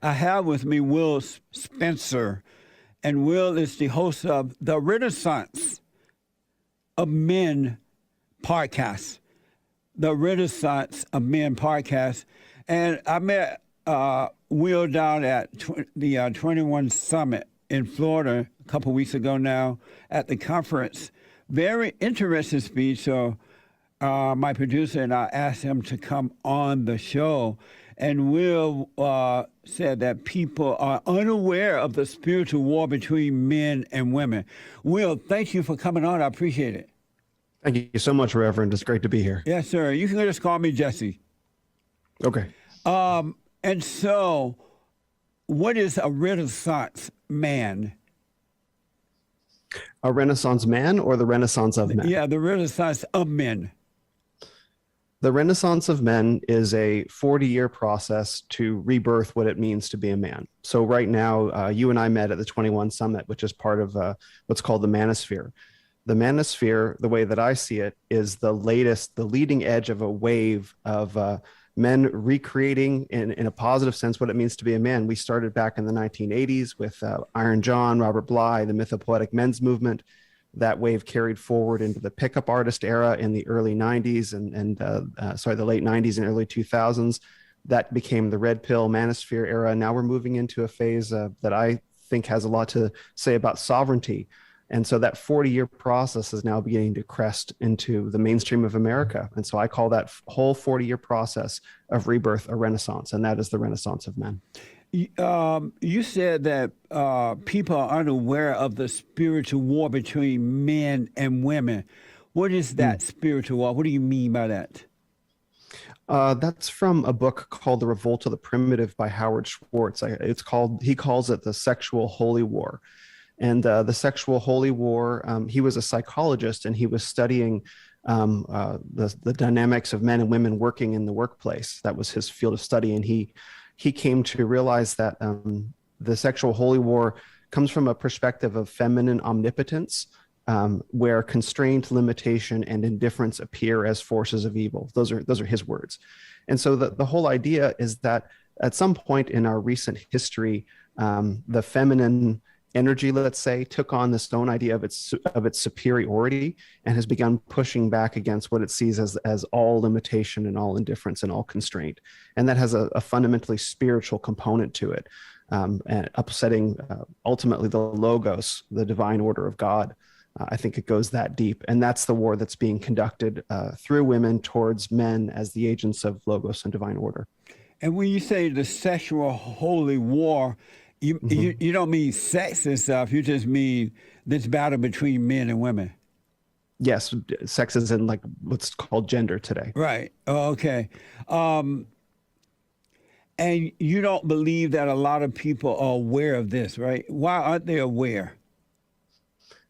I have with me Will Spencer, and Will is the host of the Renaissance of Men podcast. The Renaissance of Men podcast. And I met Will down at the 21 Summit in Florida a couple weeks ago now at the conference. Very interesting speech. So my producer and I asked him to come on the show. And Will said that people are unaware of the spiritual war between men and women. Will, thank you for coming on. I appreciate it. Thank you so much, Reverend. It's great to be here. Yes, sir. You can just call me Jesse. Okay. And so, what is a Renaissance man? A Renaissance man or the Renaissance of men? Yeah, the Renaissance of men. The Renaissance of men is a 40-year process to rebirth what it means to be a man. So right now, you and I met at the 21 Summit, which is part of what's called the Manosphere. The Manosphere, the way that I see it, is the leading edge of a wave of men recreating in a positive sense what it means to be a man. We started back in the 1980s with Iron John, Robert Bly, the mythopoetic men's movement. That wave carried forward into the pickup artist era in the early 90s the late 90s and early 2000s. That became the red pill manosphere era. Now we're moving into a phase that I think has a lot to say about sovereignty. And so that 40-year process is now beginning to crest into the mainstream of America. And so I call that whole 40-year process of rebirth a renaissance, and that is the Renaissance of men. You said that people are unaware of the spiritual war between men and women. What is that spiritual war? What do you mean by that? That's from a book called The Revolt of the Primitive by Howard Schwartz. He calls it the sexual holy war. And the sexual holy war, he was a psychologist and he was studying the dynamics of men and women working in the workplace. That was his field of study. And he came to realize that the sexual holy war comes from a perspective of feminine omnipotence, where constraint, limitation, and indifference appear as forces of evil. Those are his words. And so the whole idea is that at some point in our recent history, the feminine energy, let's say, took on this own idea of its superiority and has begun pushing back against what it sees as all limitation and all indifference and all constraint. And that has a fundamentally spiritual component to it, and upsetting ultimately the logos, the divine order of God. I think it goes that deep. And that's the war that's being conducted through women towards men as the agents of logos and divine order. And when you say the sexual holy war, you don't mean sex and stuff. You just mean this battle between men and women. Yes, sex is in like what's called gender today. Right. Oh, okay. And you don't believe that a lot of people are aware of this, right? Why aren't they aware?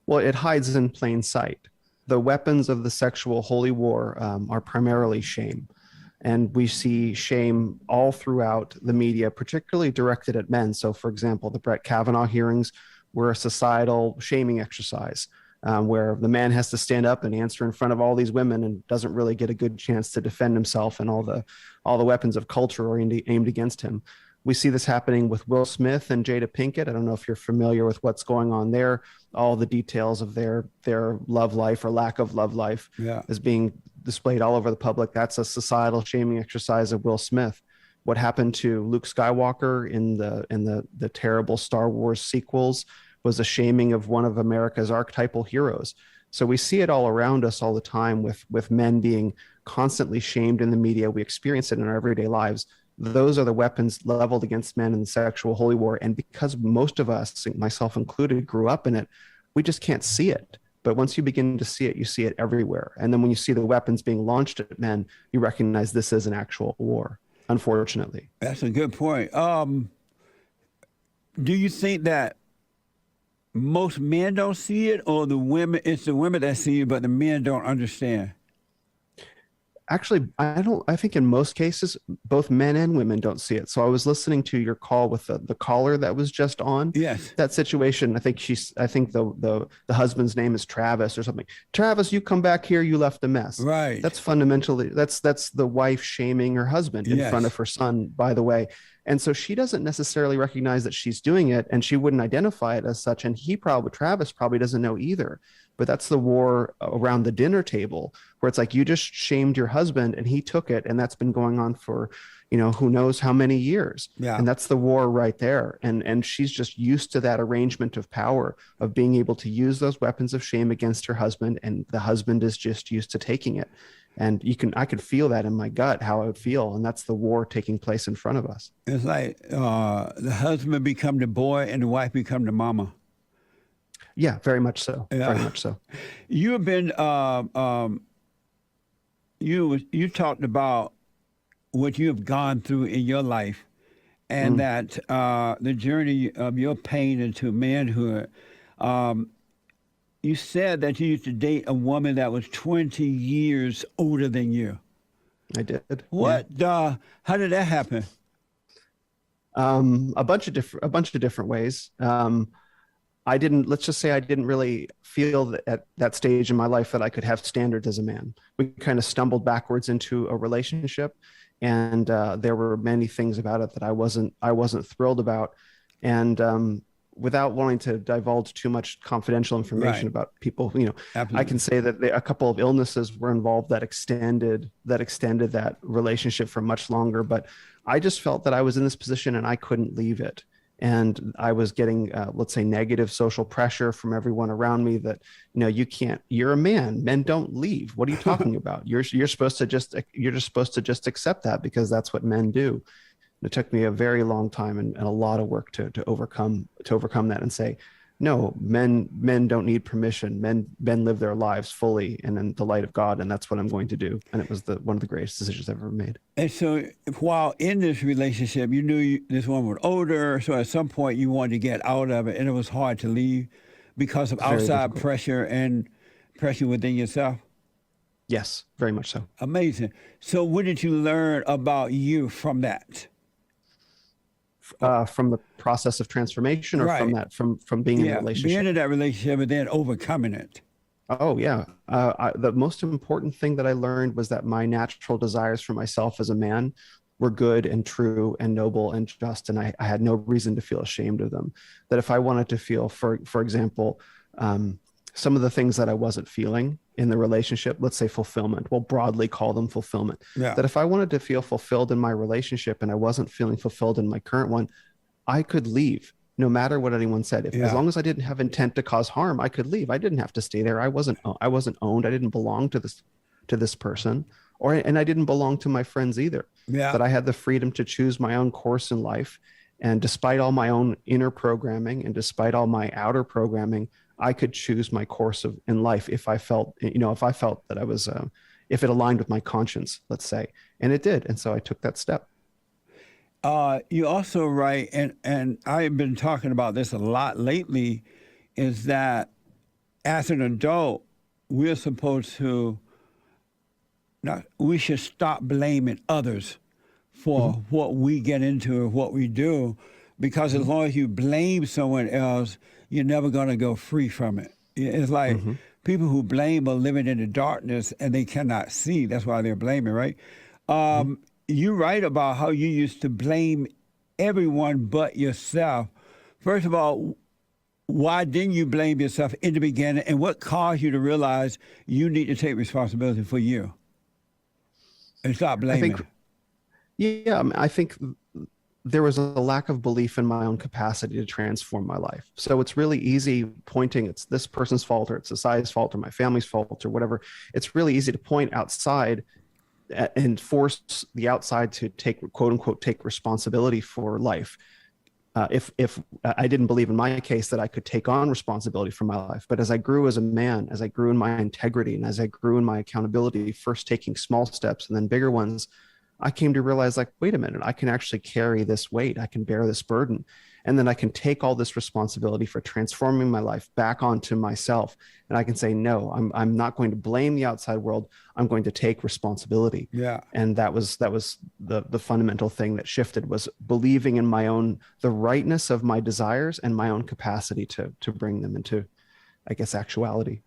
Well, it hides in plain sight. The weapons of the sexual holy war are primarily shame. And we see shame all throughout the media, particularly directed at men. So, for example, the Brett Kavanaugh hearings were a societal shaming exercise where the man has to stand up and answer in front of all these women and doesn't really get a good chance to defend himself, and all the weapons of culture are aimed against him. We see this happening with Will Smith and Jada Pinkett. I don't know if you're familiar with what's going on there. All the details of their love life or lack of love life is being displayed all over the public. That's a societal shaming exercise of Will Smith. What happened to Luke Skywalker in the terrible Star Wars sequels was a shaming of one of America's archetypal heroes. So we see it all around us all the time with men being constantly shamed in the media. We experience it in our everyday lives. Those are the weapons leveled against men in the sexual holy war. And because most of us, myself included, grew up in it, we just can't see it. But once you begin to see it, you see it everywhere. And then when you see the weapons being launched at men, you recognize this is an actual war, unfortunately. That's a good point. Do you think that most men don't see it, or it's the women that see it, but the men don't understand? Actually, I think in most cases, both men and women don't see it. So I was listening to your call with the caller that was just on. Yes. That situation, I think the husband's name is Travis or something. Travis, you come back here, you left a mess. Right. That's fundamentally, that's the wife shaming her husband in front of her son, by the way. And so she doesn't necessarily recognize that she's doing it, and she wouldn't identify it as such. And Travis probably doesn't know either. But that's the war around the dinner table, where it's like, you just shamed your husband and he took it. And that's been going on for, who knows how many years. Yeah. And that's the war right there. And she's just used to that arrangement of power, of being able to use those weapons of shame against her husband. And the husband is just used to taking it. And I could feel that in my gut, how I would feel. And that's the war taking place in front of us. It's like the husband become the boy and the wife become the mama. Yeah, very much so. Yeah. Very much so. You have been, you talked about what you have gone through in your life, and that the journey of your pain into manhood. You said that you used to date a woman that was 20 years older than you. I did. What? Yeah. How did that happen? A bunch of different ways. Let's just say I didn't really feel that at that stage in my life that I could have standards as a man. We kind of stumbled backwards into a relationship, and there were many things about it that I wasn't thrilled about. And without wanting to divulge too much confidential information about people, Absolutely. I can say that a couple of illnesses were involved that extended that relationship for much longer. But I just felt that I was in this position and I couldn't leave it. And I was getting, let's say, negative social pressure from everyone around me that, you're a man, men don't leave. What are you talking about? You're just supposed to just accept that, because that's what men do. It took me a very long time and a lot of work to overcome that and say, no, men don't need permission. Men live their lives fully and in the light of God, and that's what I'm going to do. And it was one of the greatest decisions I've ever made. And so, while in this relationship, you knew this woman was older. So at some point, you wanted to get out of it, and it was hard to leave because of outside pressure and pressure within yourself. Yes, very much so. Amazing. So, what did you learn about you from that? From the process of transformation, or from being in a relationship? Being in that relationship and then overcoming it. Oh, yeah. The most important thing that I learned was that my natural desires for myself as a man were good and true and noble and just, and I had no reason to feel ashamed of them. That if I wanted to feel, for example, some of the things that I wasn't feeling in the relationship, let's say fulfillment, we'll broadly call them fulfillment. Yeah. That if I wanted to feel fulfilled in my relationship and I wasn't feeling fulfilled in my current one, I could leave, no matter what anyone said. As long as I didn't have intent to cause harm, I could leave. I didn't have to stay there. I wasn't owned. I didn't belong to this person, and I didn't belong to my friends either. Yeah. That I had the freedom to choose my own course in life. And despite all my own inner programming and despite all my outer programming, I could choose my course in life if I felt that I was, if it aligned with my conscience, let's say, and it did. And so I took that step. You also write, and I've been talking about this a lot lately, is that as an adult, we're supposed to, we should stop blaming others for what we get into or what we do, because as long as you blame someone else, you're never going to go free from it. It's like people who blame are living in the darkness and they cannot see. That's why they're blaming, right? You write about how you used to blame everyone but yourself. First of all, why didn't you blame yourself in the beginning, and what caused you to realize you need to take responsibility for you and stop blaming? I think there was a lack of belief in my own capacity to transform my life. So it's really easy pointing, it's this person's fault, or it's society's fault, or my family's fault, or whatever. It's really easy to point outside and force the outside to take, quote unquote, take responsibility for life. If I didn't believe in my case that I could take on responsibility for my life. But as I grew as a man, as I grew in my integrity, and as I grew in my accountability, first taking small steps and then bigger ones, I came to realize, like, wait a minute, I can actually carry this weight. I can bear this burden. And then I can take all this responsibility for transforming my life back onto myself. And I can say, no, I'm not going to blame the outside world. I'm going to take responsibility. Yeah. And that was the fundamental thing that shifted, was believing in the rightness of my desires and my own capacity to bring them into, I guess, actuality.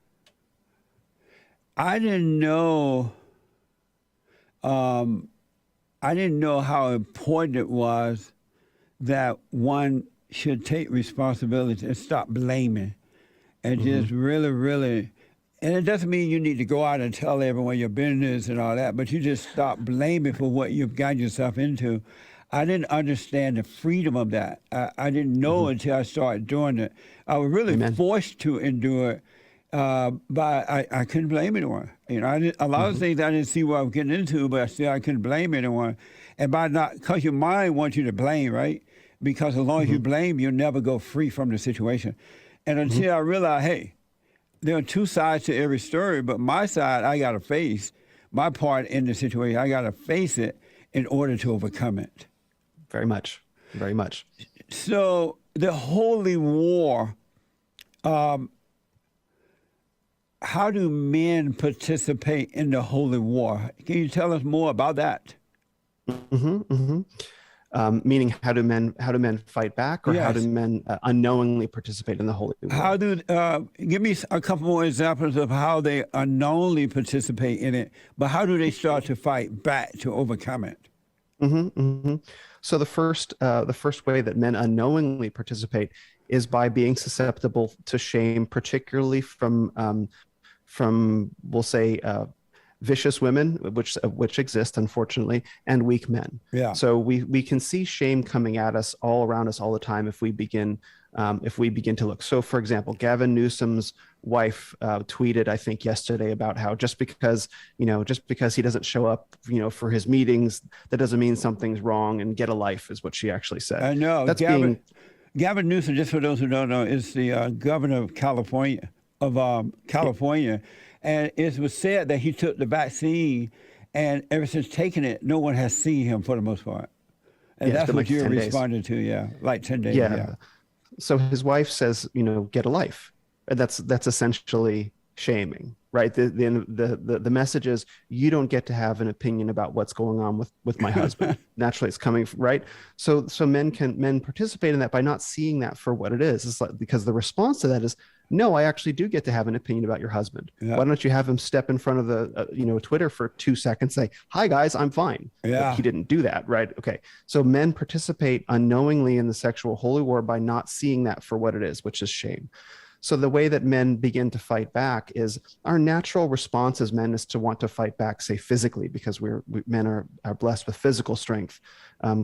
I didn't know how important it was that one should take responsibility and stop blaming and just really, really, and it doesn't mean you need to go out and tell everyone your business and all that, but you just stop blaming for what you've got yourself into. I didn't understand the freedom of that. I didn't know until I started doing it. I was really Amen. forced to endure it, but I couldn't blame anyone. You know, a lot of things I didn't see what I was getting into, but still I couldn't blame anyone. And because your mind wants you to blame, right? Because as long as you blame, you'll never go free from the situation. And until I realized, hey, there are two sides to every story, but my side, I got to face my part in the situation. I got to face it in order to overcome it. Very much. Very much. So the holy war, how do men participate in the holy war? Can you tell us more about that? Meaning how do men fight back, or how do men unknowingly participate in the holy war? How do give me a couple more examples of how they unknowingly participate in it, but how do they start to fight back to overcome it? So the first way that men unknowingly participate is by being susceptible to shame, particularly from we'll say vicious women, which exist unfortunately, and weak men. Yeah. So we can see shame coming at us all around us all the time if we begin to look. So for example, Gavin Newsom's wife tweeted, I think yesterday, about how just because he doesn't show up, for his meetings, that doesn't mean something's wrong, and get a life, is what she actually said. I know. That's Gavin Newsom, just for those who don't know, is the governor of California, and it was said that he took the vaccine, and ever since taking it, no one has seen him for the most part. And that's what you're responding to, like 10 days. Yeah. So his wife says, get a life. And that's essentially shaming, right? The message is, you don't get to have an opinion about what's going on with my husband. Naturally, it's coming, right? So men participate in that by not seeing that for what it is. It's like, because the response to that is, no, I actually do get to have an opinion about your husband. Yeah. Why don't you have him step in front of the Twitter for 2 seconds, say, hi guys, I'm fine. Yeah. But he didn't do that, right? Okay. So men participate unknowingly in the sexual holy war by not seeing that for what it is, which is shame. So the way that men begin to fight back is, our natural response as men is to want to fight back, say physically, because men are blessed with physical strength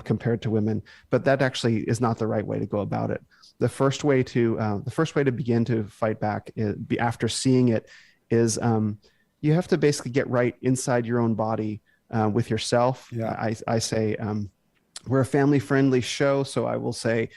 compared to women. But that actually is not the right way to go about it. The first way to begin to fight back after seeing it is you have to basically get right inside your own body with yourself. Yeah. I say, we're a family-friendly show, so I will say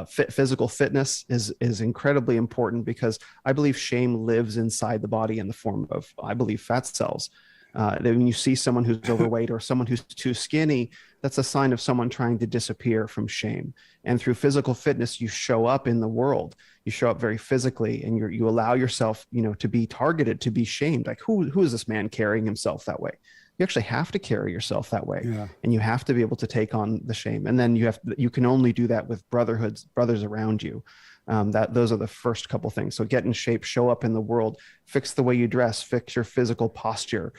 physical fitness is incredibly important, because I believe shame lives inside the body in the form of, I believe, fat cells. When you see someone who's overweight or someone who's too skinny, that's a sign of someone trying to disappear from shame. And through physical fitness, you show up in the world. You show up very physically, and you allow yourself, to be targeted, to be shamed. Like, who is this man carrying himself that way? You actually have to carry yourself that way, and you have to be able to take on the shame. And then you can only do that with brothers around you. Those are the first couple things. So get in shape, show up in the world, fix the way you dress, fix your physical posture,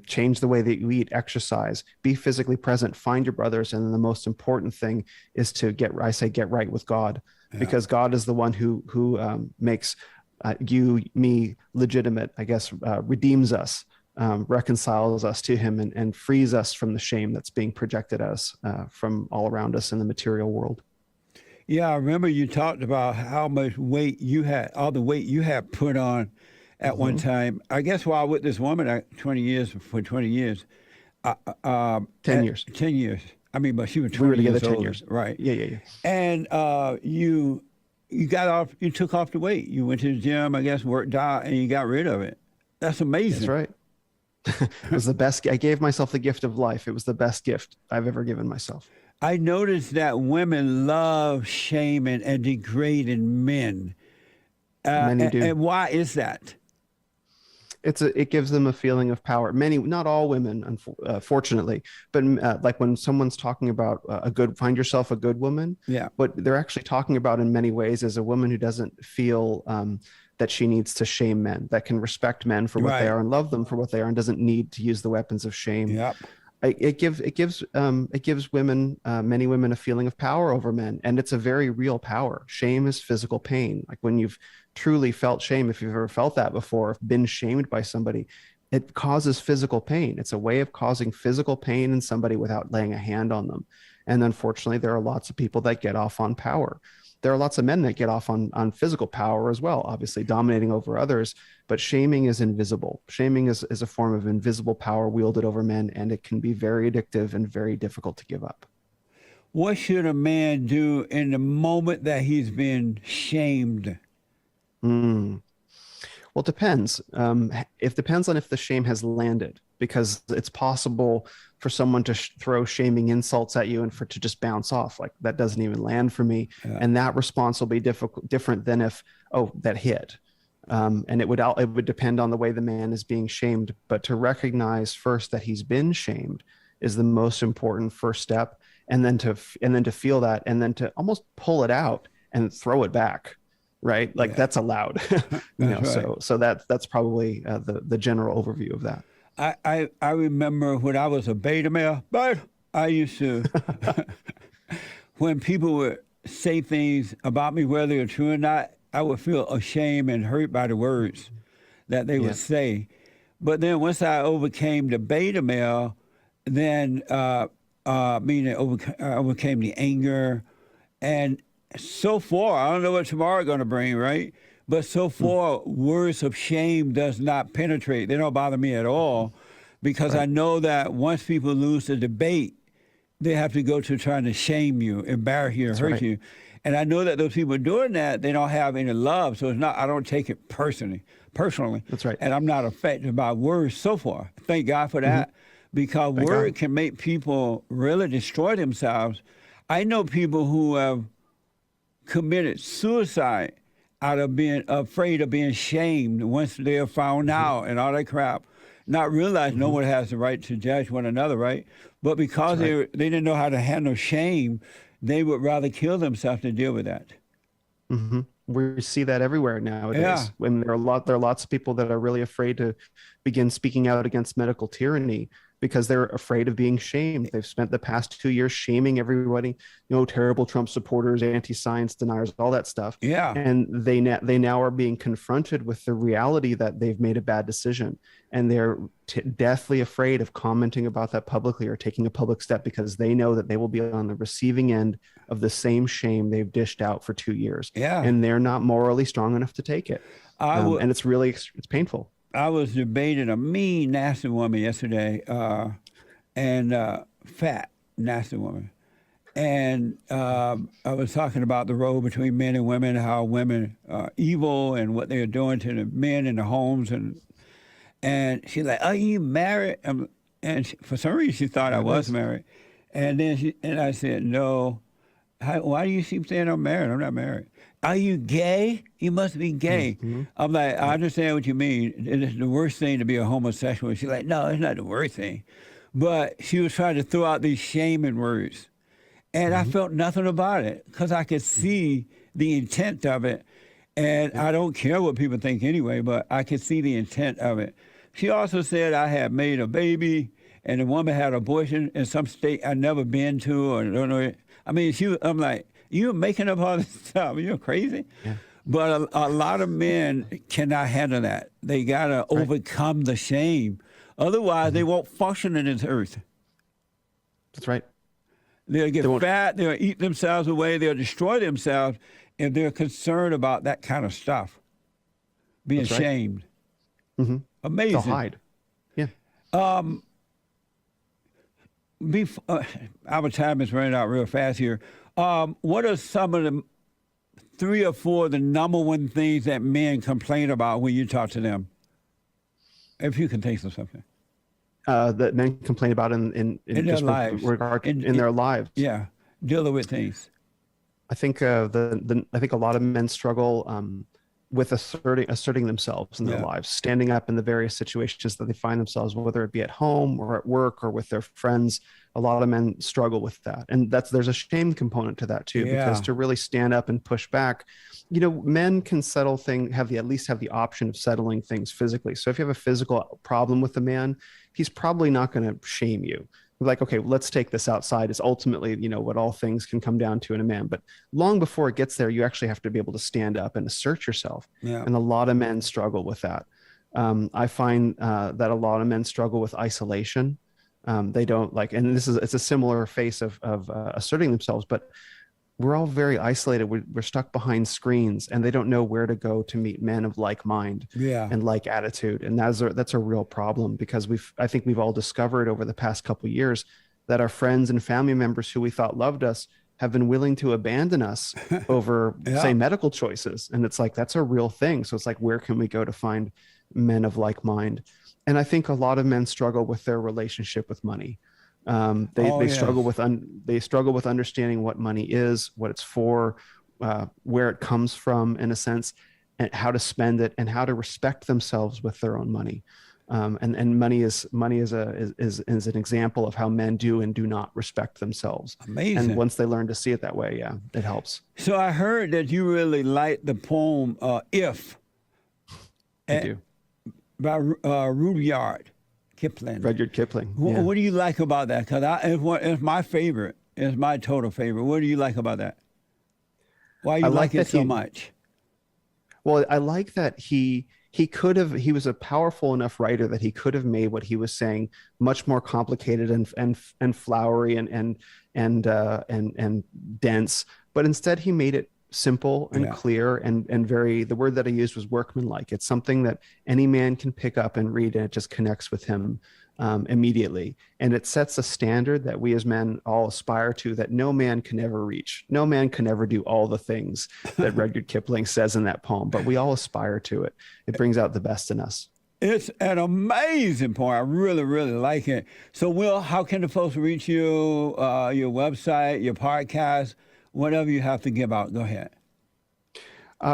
change the way that you eat, exercise, be physically present, find your brothers. And then the most important thing is to get right with God, because God is the one who makes me legitimate, redeems us, reconciles us to him, and frees us from the shame that's being projected at us from all around us in the material world. Yeah, I remember you talked about how much weight you had, all the weight you had put on at one time. I guess while with this woman, 20 years. 10 years. 10 years. I mean, but she was 20 we were together years 10 old, years. right? Yeah. And you got off. You took off the weight. You went to the gym, I guess, worked out, and you got rid of it. That's amazing. That's right. It was the best. I gave myself the gift of life. It was the best gift I've ever given myself. I noticed that women love shaming and degrading men. Many do. And why is that? It gives them a feeling of power. Not all women, fortunately, but like when someone's talking about find yourself a good woman. Yeah. What they're actually talking about in many ways is a woman who doesn't feel that she needs to shame men, that can respect men for what they are and love them for what they are, and doesn't need to use the weapons of shame. Yep. It gives women, many women, a feeling of power over men, and it's a very real power. Shame is physical pain. Like when you've truly felt shame, if you've ever felt that before, been shamed by somebody, it causes physical pain. It's a way of causing physical pain in somebody without laying a hand on them. And unfortunately, there are lots of people that get off on power. There are lots of men that get off on physical power as well, obviously dominating over others, but shaming is invisible. Shaming is a form of invisible power wielded over men, and it can be very addictive and very difficult to give up. What should a man do in the moment that he's been shamed? Well, it depends. It depends on if the shame has landed, because it's possible for someone to throw shaming insults at you and for it to just bounce off. Like, that doesn't even land for me. Yeah. And that response will be different than if, oh, that hit. And it would depend on the way the man is being shamed. But to recognize first that he's been shamed is the most important first step. And then to feel that, and then to almost pull it out and throw it back. Right. Like, that's allowed. Right. So that's probably the general overview of that. I remember when I was a beta male, but I used to, when people would say things about me, whether they're true or not, I would feel ashamed and hurt by the words that they would say. But then once I overcame the beta male, then meaning I overcame the anger, and so far, I don't know what tomorrow's going to bring, right? But so far, words of shame does not penetrate. They don't bother me at all, because I know that once people lose the debate, they have to go to trying to shame you, embarrass you, hurt you. And I know that those people doing that, they don't have any love. So it's not, I don't take it personally. That's right. And I'm not affected by words so far. Thank God for that, because word can make people really destroy themselves. I know people who have committed suicide out of being afraid of being shamed once they're found out and all that crap, not realize no one has the right to judge one another, right? But because they didn't know how to handle shame, they would rather kill themselves than deal with that. We see that everywhere nowadays. Yeah. When there are lots of people that are really afraid to begin speaking out against medical tyranny because they're afraid of being shamed. They've spent the past 2 years shaming everybody, terrible Trump supporters, anti-science deniers, all that stuff. Yeah. And they now are being confronted with the reality that they've made a bad decision. And they're deathly afraid of commenting about that publicly or taking a public step, because they know that they will be on the receiving end of the same shame they've dished out for 2 years. Yeah. And they're not morally strong enough to take it. And it's painful. I was debating a mean, nasty woman yesterday, and fat, nasty woman. And I was talking about the role between men and women, how women are evil and what they're doing to the men in the homes. And she's like, "Are you married?" And for some reason, she thought I was married. And then I said, "No. Why do you keep saying I'm married? I'm not married." "Are you gay? You must be gay." I'm like, "I understand what you mean. It's the worst thing to be a homosexual." She's like, "No, it's not the worst thing." But she was trying to throw out these shaming words. And I felt nothing about it, because I could see the intent of it. And I don't care what people think anyway, but I could see the intent of it. She also said I had made a baby, and the woman had an abortion in some state I'd never been to, or don't know. I mean, I'm like, "You're making up all this stuff. You're crazy." Yeah. But a lot of men cannot handle that. They got to overcome the shame. Otherwise, they won't function in this earth. That's right. They'll get fat. They'll eat themselves away. They'll destroy themselves if they're concerned about that kind of stuff. Being shamed. Amazing. They'll hide. Yeah. Our time is running out real fast here. What are some of the 3 or 4 the number one things that men complain about when you talk to them? If you can think of something. That men complain about in their lives. In their lives. Yeah, dealing with things. I think I think a lot of men struggle with asserting themselves in their lives, standing up in the various situations that they find themselves, whether it be at home or at work or with their friends. A lot of men struggle with that, and there's a shame component to that too, because to really stand up and push back, men can at least have the option of settling things physically. So if you have a physical problem with a man, he's probably not going to shame you. like, okay, let's take this outside is ultimately, what all things can come down to in a man. But long before it gets there, you actually have to be able to stand up and assert yourself. Yeah. And a lot of men struggle with that. I find that a lot of men struggle with isolation. They don't like, and it's a similar face of asserting themselves, but we're all very isolated. We're stuck behind screens, and they don't know where to go to meet men of like mind and like attitude. And that's a real problem, because I think we've all discovered over the past couple of years that our friends and family members who we thought loved us have been willing to abandon us over, say, medical choices. And it's like, that's a real thing. So it's like, where can we go to find men of like mind? And I think a lot of men struggle with their relationship with money. They struggle with understanding what money is, what it's for, where it comes from, in a sense, and how to spend it, and how to respect themselves with their own money. And money is an example of how men do and do not respect themselves. Amazing. And once they learn to see it that way, it helps. So I heard that you really like the poem "If" I do. by Rudyard Kipling. Rudyard Kipling. What do you like about that? Because it's my favorite. It's my total favorite. What do you like about that? Why you like it so much? Well, I like that he was a powerful enough writer that he could have made what he was saying much more complicated and flowery and dense, but instead he made it simple and clear and very, the word that I used was workmanlike. It's something that any man can pick up and read, and it just connects with him immediately. And it sets a standard that we as men all aspire to, that no man can ever reach. No man can ever do all the things that Rudyard Kipling says in that poem, but we all aspire to it. It brings out the best in us. It's an amazing poem. I really, really like it. So, Will, how can the folks reach you, your website, your podcast, whatever you have to give out? Go ahead.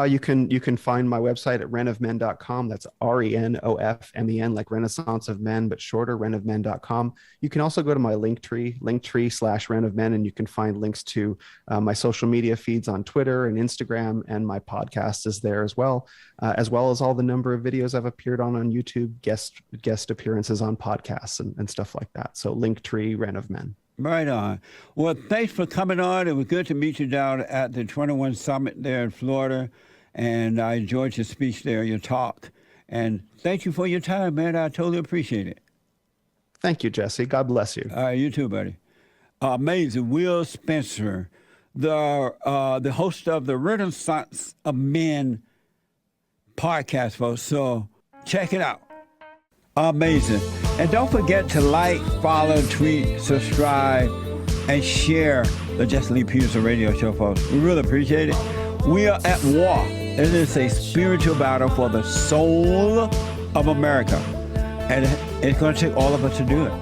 You can find my website at renofmen.com. That's RENOFMEN, like Renaissance of Men, but shorter, renofmen.com. You can also go to my linktree/renofmen, and you can find links to my social media feeds on Twitter and Instagram, and my podcast is there as well as all the number of videos I've appeared on YouTube, guest appearances on podcasts and stuff like that. So Linktree, renofmen. Right on. Well, thanks for coming on. It was good to meet you down at the 21 Summit there in Florida, and I enjoyed your speech there, your talk. And thank you for your time, man. I totally appreciate it. Thank you, Jesse. God bless you. All right, you too, buddy. Amazing. Will Spencer, the host of the Renaissance of Men podcast, folks. So check it out. Amazing. And don't forget to like, follow, tweet, subscribe, and share the Jesse Lee Peterson radio show, folks. We really appreciate it. We are at war. It is a spiritual battle for the soul of America. And it's going to take all of us to do it.